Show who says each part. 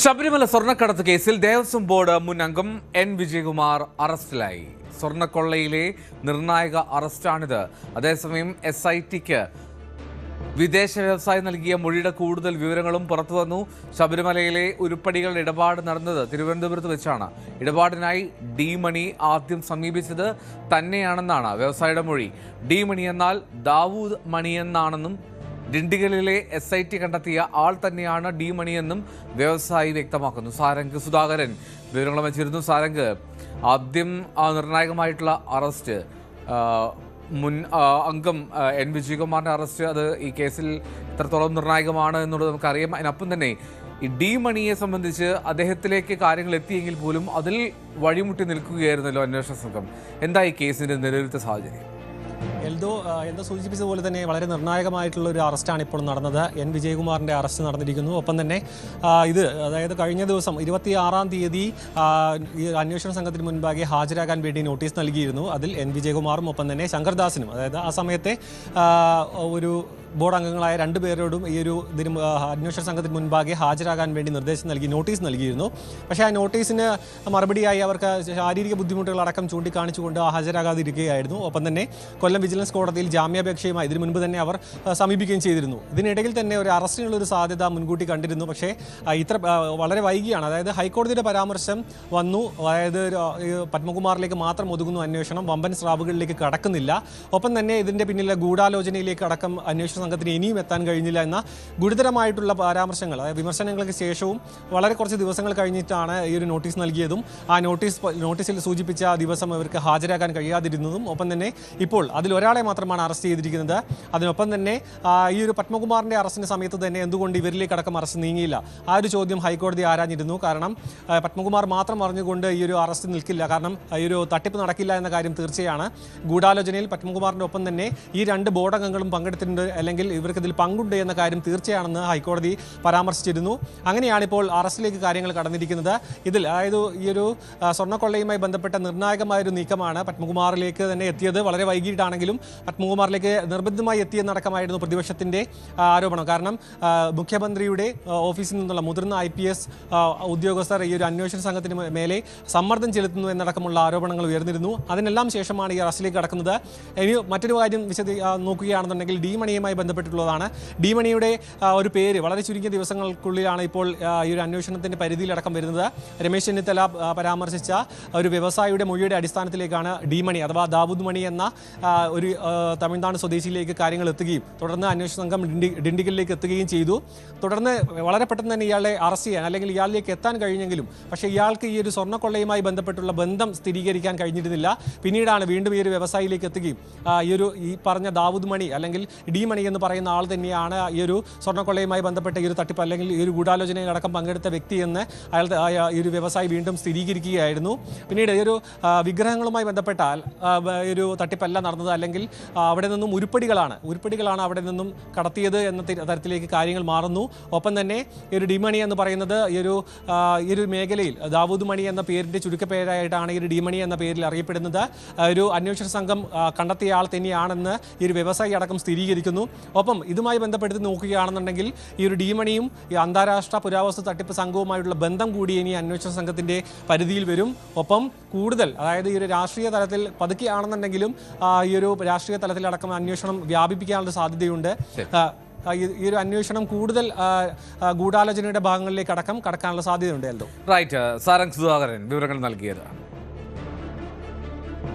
Speaker 1: ശബരിമല സ്വർണ്ണക്കടത്ത് കേസിൽ ദേവസ്വം ബോർഡ് മുൻ അംഗം എൻ വിജയകുമാർ അറസ്റ്റിലായി. സ്വർണ്ണക്കൊള്ളയിലെ നിർണായക അറസ്റ്റാണിത്. അതേസമയം SITക്ക് വിദേശ വ്യവസായി നൽകിയ മൊഴിയുടെ കൂടുതൽ വിവരങ്ങളും പുറത്തുവന്നു. ശബരിമലയിലെ ഉരുപ്പടികളുടെ ഇടപാട് നടന്നത് തിരുവനന്തപുരത്ത് വെച്ചാണ്. ഇടപാടിനായി ഡി മണി ആദ്യം സമീപിച്ചത് തന്നെയാണെന്നാണ് വ്യവസായിയുടെ മൊഴി. ഡി മണി എന്നാൽ ദാവൂദ് മണിയെന്നാണെന്നും ഡിണ്ടിഗലിലെ SIT കണ്ടെത്തിയ ആൾ തന്നെയാണ് ഡി മണിയെന്നും വ്യവസായി വ്യക്തമാക്കുന്നു. സാരംഗ് സുധാകരൻ വിവരങ്ങൾ വെച്ചിരുന്നു. സാരംഗ്, ആദ്യം നിർണായകമായിട്ടുള്ള അറസ്റ്റ്, മുൻ അംഗം എൻ വിജയകുമാറിൻ്റെ അറസ്റ്റ്, അത് ഈ കേസിൽ എത്രത്തോളം നിർണായകമാണ് എന്നുള്ളത് നമുക്കറിയാം. അതിനൊപ്പം തന്നെ ഈ ഡി മണിയെ സംബന്ധിച്ച് അദ്ദേഹത്തിലേക്ക് കാര്യങ്ങൾ എത്തിയെങ്കിൽ പോലും അതിൽ വഴിമുട്ടി നിൽക്കുകയായിരുന്നല്ലോ അന്വേഷണ സംഘം. എന്താ ഈ കേസിൻ്റെ നിലവിലത്തെ സാഹചര്യം?
Speaker 2: എന്തോ സൂചിപ്പിച്ചതുപോലെ തന്നെ വളരെ നിർണായകമായിട്ടുള്ള ഒരു അറസ്റ്റാണ് ഇപ്പോൾ നടന്നത്. എൻ വിജയകുമാറിൻ്റെ അറസ്റ്റ് നടന്നിരിക്കുന്നു. ഒപ്പം തന്നെ അതായത് കഴിഞ്ഞ ദിവസം 26-ാം തീയതി ഈ അന്വേഷണ സംഘത്തിന് മുൻപാകെ ഹാജരാകാൻ വേണ്ടി നോട്ടീസ് നൽകിയിരുന്നു. അതിൽ എൻ വിജയകുമാറും ഒപ്പം തന്നെ ശങ്കർദാസിനും, അതായത് ആ സമയത്തെ ഒരു ബോർഡ് അംഗങ്ങളായ രണ്ടുപേരോടും ഈ ഒരു അന്വേഷണ സംഘത്തിന് മുൻപാകെ ഹാജരാകാൻ വേണ്ടി നോട്ടീസ് നൽകിയിരുന്നു. പക്ഷേ ആ നോട്ടീസിന് മറുപടിയായി അവർക്ക് ശാരീരിക ബുദ്ധിമുട്ടുകളടക്കം ചൂണ്ടിക്കാണിച്ചുകൊണ്ട് ഹാജരാകാതിരിക്കുകയായിരുന്നു. ഒപ്പം തന്നെ കൊല്ലം വിജിലൻസ് കോടതിയിൽ ജാമ്യാപേക്ഷയുമായി ഇതിനു മുൻപ് തന്നെ അവർ സമീപിക്കുകയും ചെയ്തിരുന്നു. ഇതിനിടയിൽ തന്നെ ഒരു അറസ്റ്റിനുള്ളൊരു സാധ്യത മുൻകൂട്ടി കണ്ടിരുന്നു. പക്ഷേ വളരെ വൈകിയാണ്, അതായത് ഹൈക്കോടതിയുടെ പരാമർശം വന്നു, അതായത് പത്മകുമാറിലേക്ക് മാത്രം ഒതുങ്ങുന്നു അന്വേഷണം, വമ്പൻ സ്രാവുകളിലേക്ക് കടക്കുന്നില്ല. ഒപ്പം തന്നെ ഇതിൻ്റെ പിന്നിലെ ഗൂഢാലോചനയിലേക്ക് അടക്കം അന്വേഷണ സംഘത്തിന് ഇനിയും എത്താൻ കഴിഞ്ഞില്ല എന്ന ഗുരുതരമായിട്ടുള്ള പരാമർശങ്ങൾ, അതായത് വിമർശനങ്ങൾക്ക് ശേഷവും വളരെ കുറച്ച് ദിവസങ്ങൾ കഴിഞ്ഞിട്ടാണ് ഈ ഒരു നോട്ടീസ് നൽകിയതും ആ നോട്ടീസിൽ സൂചിപ്പിച്ച ദിവസം അവർക്ക് ഹാജരാകാൻ കഴിയാതിരുന്നതും. ഒപ്പം തന്നെ ഇപ്പോൾ അതിലൊരാളെ മാത്രമാണ് അറസ്റ്റ് ചെയ്തിരിക്കുന്നത്. അതിനൊപ്പം തന്നെ ഈ ഒരു പത്മകുമാറിൻ്റെ അറസ്റ്റിൻ്റെ സമയത്ത് തന്നെ എന്തുകൊണ്ട് ഇവരിലേക്ക് അടക്കം അറസ്റ്റ് നീങ്ങിയില്ല, ആ ഒരു ചോദ്യം ഹൈക്കോടതി ആരാഞ്ഞിരുന്നു. കാരണം പത്മകുമാർ മാത്രം പറഞ്ഞുകൊണ്ട് ഈ ഒരു അറസ്റ്റ് നിൽക്കില്ല, കാരണം ഈ ഒരു തട്ടിപ്പ് നടക്കില്ല എന്ന കാര്യം തീർച്ചയാണ്. ഗൂഢാലോചനയിൽ പത്മകുമാറിൻ്റെ ഒപ്പം തന്നെ ഈ രണ്ട് ബോർഡ് അംഗങ്ങളും പങ്കെടുത്തിട്ടുണ്ട്, അല്ലെങ്കിൽ ഇവർക്കിതിൽ പങ്കുണ്ട് എന്ന കാര്യം തീർച്ചയാണെന്ന് ഹൈക്കോടതി പരാമർശിച്ചിരുന്നു. അങ്ങനെയാണ് ഇപ്പോൾ അറസ്റ്റിലേക്ക് കാര്യങ്ങൾ കടന്നിരിക്കുന്നത്. ഇതിൽ അതായത് ഈ ഒരു സ്വർണ്ണക്കൊള്ളയുമായി ബന്ധപ്പെട്ട നിർണായകമായൊരു നീക്കമാണ് പത്മകുമാറിലേക്ക് തന്നെ എത്തിയത്. വളരെ വൈകിട്ടാണെങ്കിലും പത്മകുമാറിലേക്ക് നിർബന്ധമായി എത്തിയെന്നടക്കമായിരുന്നു പ്രതിപക്ഷത്തിൻ്റെ ആരോപണം. കാരണം മുഖ്യമന്ത്രിയുടെ ഓഫീസിൽ നിന്നുള്ള മുതിർന്ന IPS ഉദ്യോഗസ്ഥർ ഈ ഒരു അന്വേഷണ സംഘത്തിന് മേലെ സമ്മർദ്ദം ചെലുത്തുന്നു എന്നടക്കമുള്ള ആരോപണങ്ങൾ ഉയർന്നിരുന്നു. അതിനെല്ലാം ശേഷമാണ് ഈ അറസ്റ്റിലേക്ക് കടക്കുന്നത്. ഇനി മറ്റൊരു കാര്യം നോക്കുകയാണെന്നുണ്ടെങ്കിൽ ഡി മണിയുമായി ബന്ധപ്പെട്ടിട്ടുള്ളതാണ്. ഡി മണിയുടെ ഒരു പേര് വളരെ ചുരുങ്ങിയ ദിവസങ്ങൾക്കുള്ളിലാണ് ഇപ്പോൾ ഈ ഒരു അന്വേഷണത്തിൻ്റെ പരിധിയിലടക്കം വരുന്നത്. രമേശ് ചെന്നിത്തല പരാമർശിച്ച ഒരു വ്യവസായിയുടെ മൊഴിയുടെ അടിസ്ഥാനത്തിലേക്കാണ് ഡി മണി അഥവാ ദാവൂദ് മണി എന്ന ഒരു തമിഴ്നാട് സ്വദേശിയിലേക്ക് കാര്യങ്ങൾ എത്തുകയും തുടർന്ന് അന്വേഷണ സംഘം ഡിണ്ടിഗലിലേക്ക് എത്തുകയും ചെയ്തു. തുടർന്ന് വളരെ പെട്ടെന്ന് തന്നെ ഇയാളെ അറസ്റ്റ് ചെയ്യാൻ, അല്ലെങ്കിൽ ഇയാളിലേക്ക് എത്താൻ കഴിഞ്ഞെങ്കിലും പക്ഷേ ഇയാൾക്ക് ഈ ഒരു സ്വർണ്ണക്കൊള്ളയുമായി ബന്ധപ്പെട്ടുള്ള ബന്ധം സ്ഥിരീകരിക്കാൻ കഴിഞ്ഞിരുന്നില്ല. പിന്നീടാണ് വീണ്ടും ഈ ഒരു വ്യവസായിയിലേക്ക് എത്തുകയും ഈ പറഞ്ഞ ദാവൂദ് മണി അല്ലെങ്കിൽ ഡി മണി എന്ന് പറയുന്ന ആൾ തന്നെയാണ് ഈ ഒരു സ്വർണ്ണക്കൊള്ളയുമായി ബന്ധപ്പെട്ട ഈ ഒരു തട്ടിപ്പ് അല്ലെങ്കിൽ ഈ ഒരു ഗൂഢാലോചനയിലടക്കം പങ്കെടുത്ത വ്യക്തി എന്ന് ഈ ഒരു വ്യവസായി വീണ്ടും സ്ഥിരീകരിക്കുകയായിരുന്നു. പിന്നീട് ഈ ഒരു വിഗ്രഹങ്ങളുമായി ബന്ധപ്പെട്ട ഒരു തട്ടിപ്പല്ല നടന്നത്, അല്ലെങ്കിൽ അവിടെ നിന്നും ഉരുപ്പടികളാണ് അവിടെ നിന്നും കടത്തിയത് എന്ന തരത്തിലേക്ക് കാര്യങ്ങൾ മാറുന്നു. ഒപ്പം തന്നെ ഈ ഒരു ഡി മണി എന്ന് പറയുന്നത് ഈ ഒരു മേഖലയിൽ ദാവൂദ് മണി എന്ന പേരിൻ്റെ ചുരുക്കപ്പേരായിട്ടാണ് ഈ ഒരു ഡി മണി എന്ന പേരിൽ അറിയപ്പെടുന്നത്. ഒരു അന്വേഷണ സംഘം കണ്ടെത്തിയ ആൾ തന്നെയാണെന്ന് ഈ ഒരു വ്യവസായി അടക്കം സ്ഥിരീകരിക്കുന്നു. ഒപ്പം ഇതുമായി ബന്ധപ്പെടുത്തി നോക്കുകയാണെന്നുണ്ടെങ്കിൽ ഈ ഒരു ഡി മണിയും ഈ അന്താരാഷ്ട്ര പുരാവസ്തു തട്ടിപ്പ് സംഘവുമായിട്ടുള്ള ബന്ധം കൂടി ഇനി അന്വേഷണ സംഘത്തിൻ്റെ പരിധിയിൽ വരും. ഒപ്പം കൂടുതൽ, അതായത് ഈ ഒരു രാഷ്ട്രീയ തലത്തിൽ പതുക്കെയാണെന്നുണ്ടെങ്കിലും ഈ ഒരു രാഷ്ട്രീയ തലത്തിലടക്കം അന്വേഷണം വ്യാപിപ്പിക്കാനുള്ള സാധ്യതയുണ്ട്. ഈ ഒരു അന്വേഷണം കൂടുതൽ ഗൂഢാലോചനയുടെ ഭാഗങ്ങളിലേക്ക് കടക്കാനുള്ള സാധ്യതയുണ്ട്.
Speaker 1: റൈറ്റ്, സാരംഗ് സുധാകരൻ വിവരങ്ങൾ നൽകിയത്.